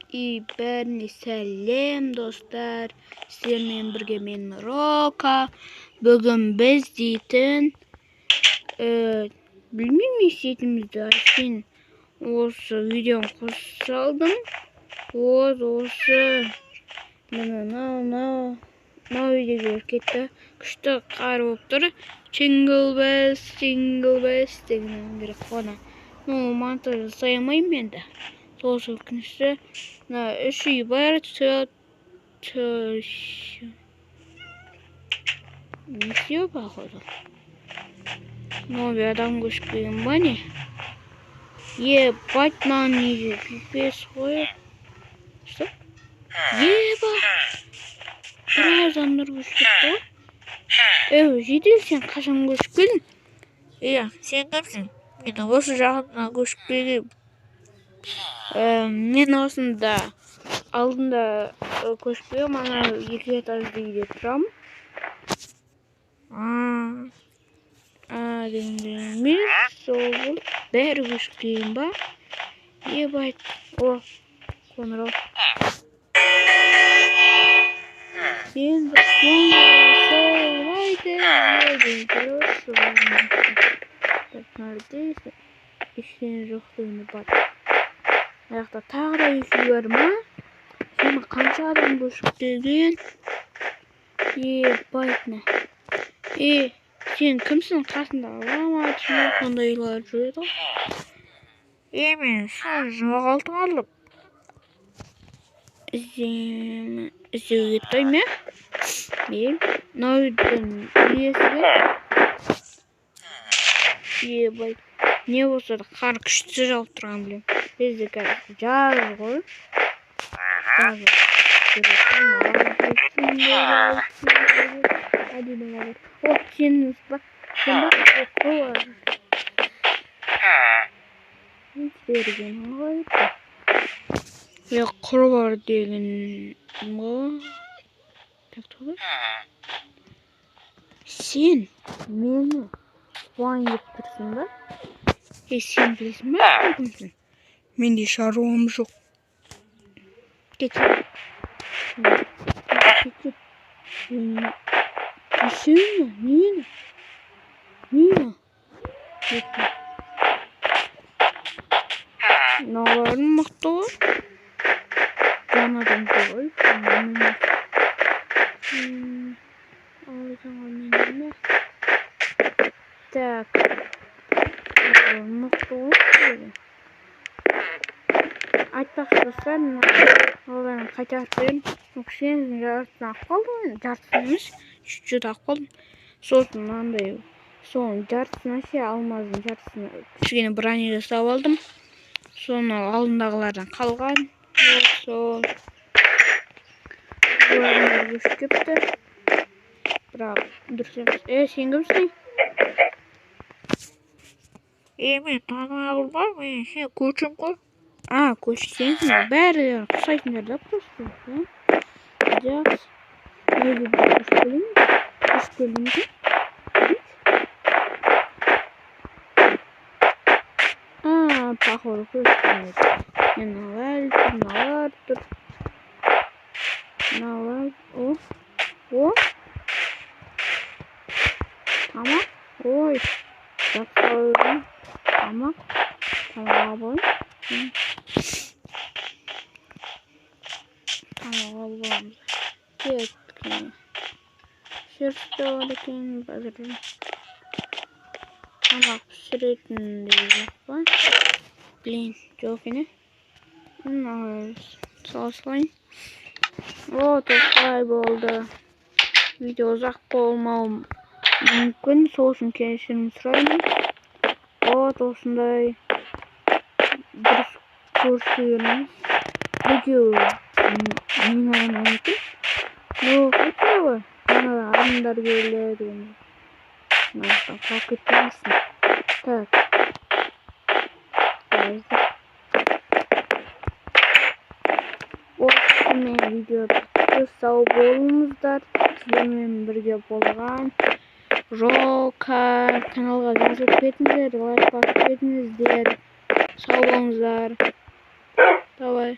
Бәріне сәлем достар. Сіздермен бірге мен Рока. Бүгін біз дейтін білмеймін не істейтінімізді ашын осы видеоны қосып салдым. Осы мынау видеоға кетті. Күшті қар болып тұр. Jingle bells деген керек қана. Монтаж жасай алмаймын енді. Сол өкінішті. Мына 3 үй бар. Не істеу походу. Новый адам көшіп келген ба не? Ебать, маған неге пипес қойып. Что? Ебать. Бір адамдар көшіп кетті. Жедел, сен қашан көшіп келдің? Сен кімсің? Мен осы жағына көшіп келгем. Мен осында алдында көшіп келгем, ана 2 этажды үйде тұрамын. Мен сол бәрі көшіп келген ба? Ебать. Қоңырау. Сен бір нередейсің? Ештеңе жоқтығыны бар. Аяқта тағы да 2 бар ма? Сені қанша адам көшіп келген? Ебайтны. Сен кімсің? Қасында лама сондайлар жүреді ғой. Мен сол жоғалтып алдым. Іздеуге тойма. Мынаудің иесі бе? Ебайт. Не болса да қар күшті жауып тұрған білем. Бізде қазір жаз ғой. Сеніңіз ба? Құры бар деген ғой. Сен мені қуан деп тұрсың ба? Сен білесің ба? Менде шаруам жоқ. Кетіп. Нені? Мыналарың мықты ғой. Жаңадан ғой. Так. Мықты ғой. Айтпақшы достар, оларын қайтарып берем. Сенің жартысын ақ қалдым. Жартысын емес, чуть-чуть ақ қалдым. Сосын мынандай, соның жартысын ше алмаздың жартысын кішкене броня жасап алдым. Соны алдындағылардан қалған. Сол. Бұларың көшіп кепті. Бірақ дұрыс емес. Сен кімсің? Мен танымағыл ба? Мен сен көшім ғой. Көшсеңсің, бәрі құсайтындар да просто. Жақсы. Неге бір көшіп келдің бе? Походу көшіп келдің. Мыналар тұр. Тамақ. Ой. Жақсы қойдың. Тамақ бой. Тамақ аламыз. Кеттік. Шерсті бар екен бәзірден. Тамақ пісіретін жоқ па? Жоқ ене. Салсылайын. Осылай болды. Видео ұзақ болмауы мүмкін. Сол үшін кешірім сұраймын. Осындай дұрыс көрсетеміз. Видео мен ойнайтын. Қайтса ғой. Адамдар келеді. Қалып кетпеймісің. Так. Осымен видеода сау болыңыздар. Сіздермен бірге болған Рока. Каналға жазылып кетіңіздер, лайк басып кетіңіздер. Sağ olun. Давай.